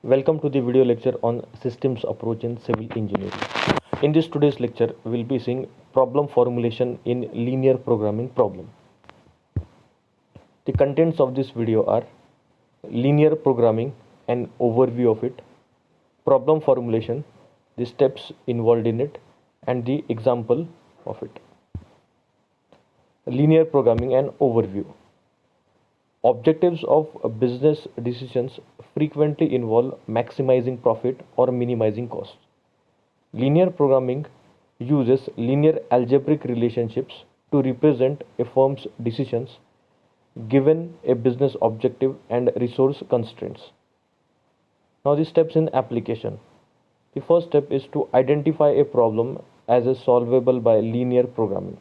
Welcome to the video lecture on systems approach in civil engineering. In this today's lecture, we'll be seeing problem formulation in linear programming problem. The contents of this video are linear programming, an overview of it, problem formulation, the steps involved in it, and the example of it. Linear programming, an overview. Objectives of business decisions frequently involve maximizing profit or minimizing costs. Linear programming uses linear algebraic relationships to represent a firm's decisions given a business objective and resource constraints. Now, the steps in application. The first step is to identify a problem as a solvable by linear programming.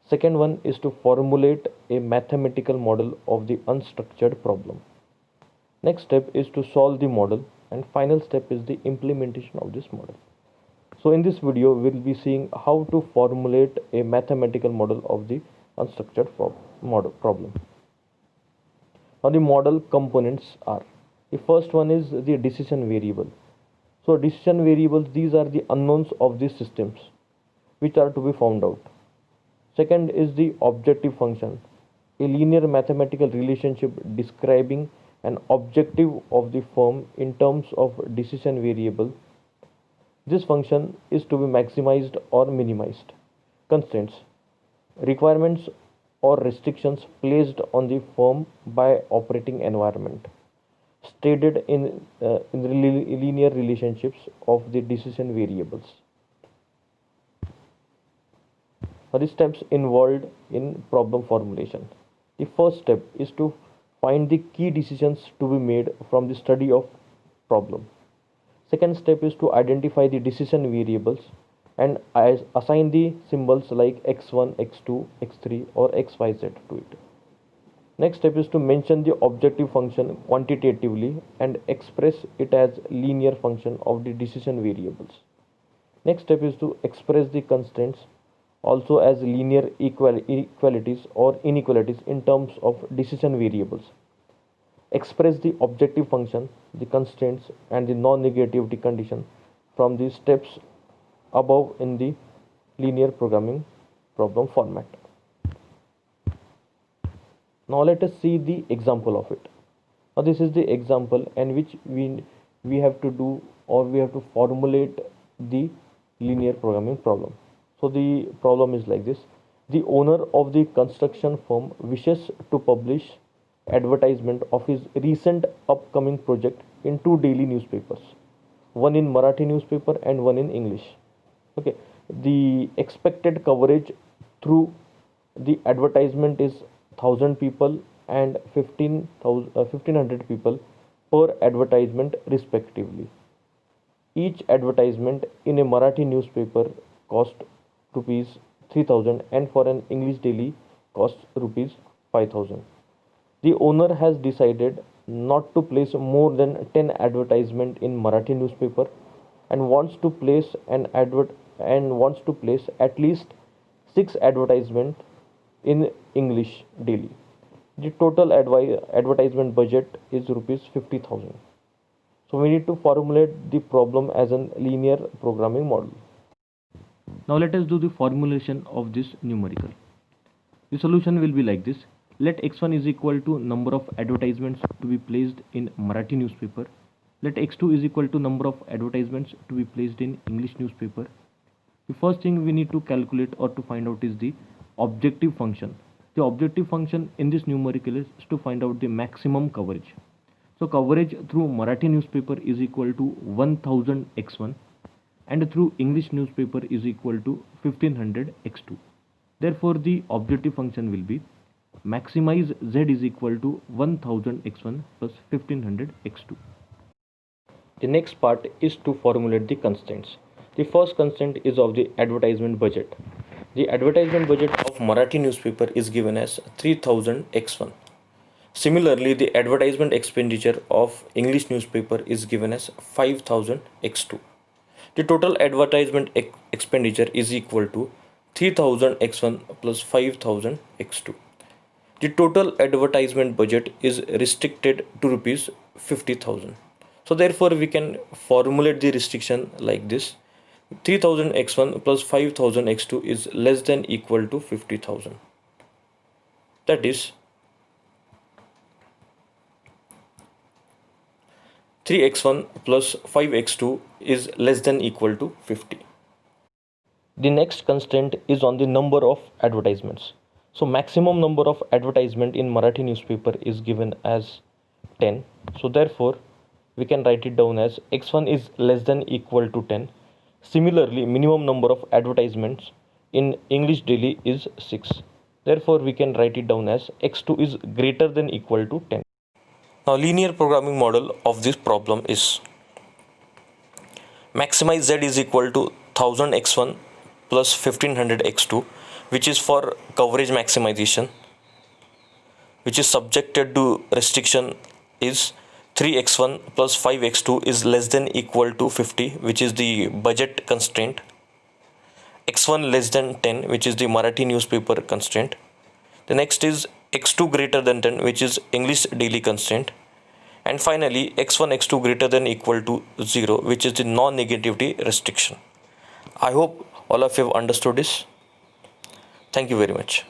Second one is to formulate a mathematical model of the unstructured problem. Next step is to solve the model, and final step is the implementation of this model. So in this video we will be seeing how to formulate a mathematical model of the unstructured problem. Now the model components are, the first one is the decision variable. So decision variables, these are the unknowns of these systems which are to be found out. Second is the objective function, a linear mathematical relationship describing an objective of the firm in terms of decision variable. This function is to be maximized or minimized. Constraints, requirements or restrictions placed on the firm by operating environment, stated in linear relationships of the decision variables. The steps involved in problem formulation. The first step is to find the key decisions to be made from the study of problem. Second step is to identify the decision variables and assign the symbols like x1, x2, x3 or xyz to it. Next step is to mention the objective function quantitatively and express it as linear function of the decision variables. Next step is to express the constraints also as linear equalities or inequalities in terms of decision variables. Express the objective function, the constraints and the non-negativity condition from the steps above in the linear programming problem format. Now let us see the example of it. Now this is the example in which we have to do, or we have to formulate the linear programming problem. So the problem is like this. The owner of the construction firm wishes to publish advertisement of his recent upcoming project in two daily newspapers, one in Marathi newspaper and one in English. Okay, the expected coverage through the advertisement is 1000 people and 1500 people per advertisement respectively. Each advertisement in a Marathi newspaper cost rupees 3000 and for an English daily costs rupees 5000. The owner has decided not to place more than 10 advertisement in Marathi newspaper and wants to place at least 6 advertisement in English daily. The total advertisement budget is rupees 50,000. So we need to formulate the problem as a linear programming model. Now let us do the formulation of this numerical. The solution will be like this. Let x1 is equal to number of advertisements to be placed in Marathi newspaper. Let x2 is equal to number of advertisements to be placed in English newspaper. The first thing we need to calculate or to find out is the objective function. The objective function in this numerical is to find out the maximum coverage. So coverage through Marathi newspaper is equal to 1000 x1 and through English newspaper is equal to 1500 x2. Therefore the objective function will be maximize z is equal to 1000 x1 plus 1500 x2. The next part is to formulate the constraints. The first constraint is of the advertisement budget. The advertisement budget of Marathi newspaper is given as 3000 x1. Similarly, the advertisement expenditure of English newspaper is given as 5000 x2. The total advertisement expenditure is equal to 3000 x1 plus 5000 x2. The total advertisement budget is restricted to rupees 50,000. So therefore we can formulate the restriction like this: 3000 x1 plus 5000 x2 is less than equal to 50,000. That is 3x1 plus 5x2 is less than equal to 50. The next constraint is on the number of advertisements. So maximum number of advertisement in Marathi newspaper is given as 10. So therefore we can write it down as x1 is less than equal to 10. Similarly, minimum number of advertisements in English Daily is 6. Therefore we can write it down as x2 is greater than equal to 10. Now linear programming model of this problem is: maximize z is equal to 1000 x1 plus 1500 x2, which is for coverage maximization, which is subjected to restriction is 3x1 plus 5x2 is less than equal to 50, which is the budget constraint, x1 less than 10, which is the Marathi newspaper constraint. The next is x2 greater than 10, which is English Daily constraint. And finally x1 x2 greater than equal to 0, which is the non-negativity restriction. I hope all of you have understood this. Thank you very much.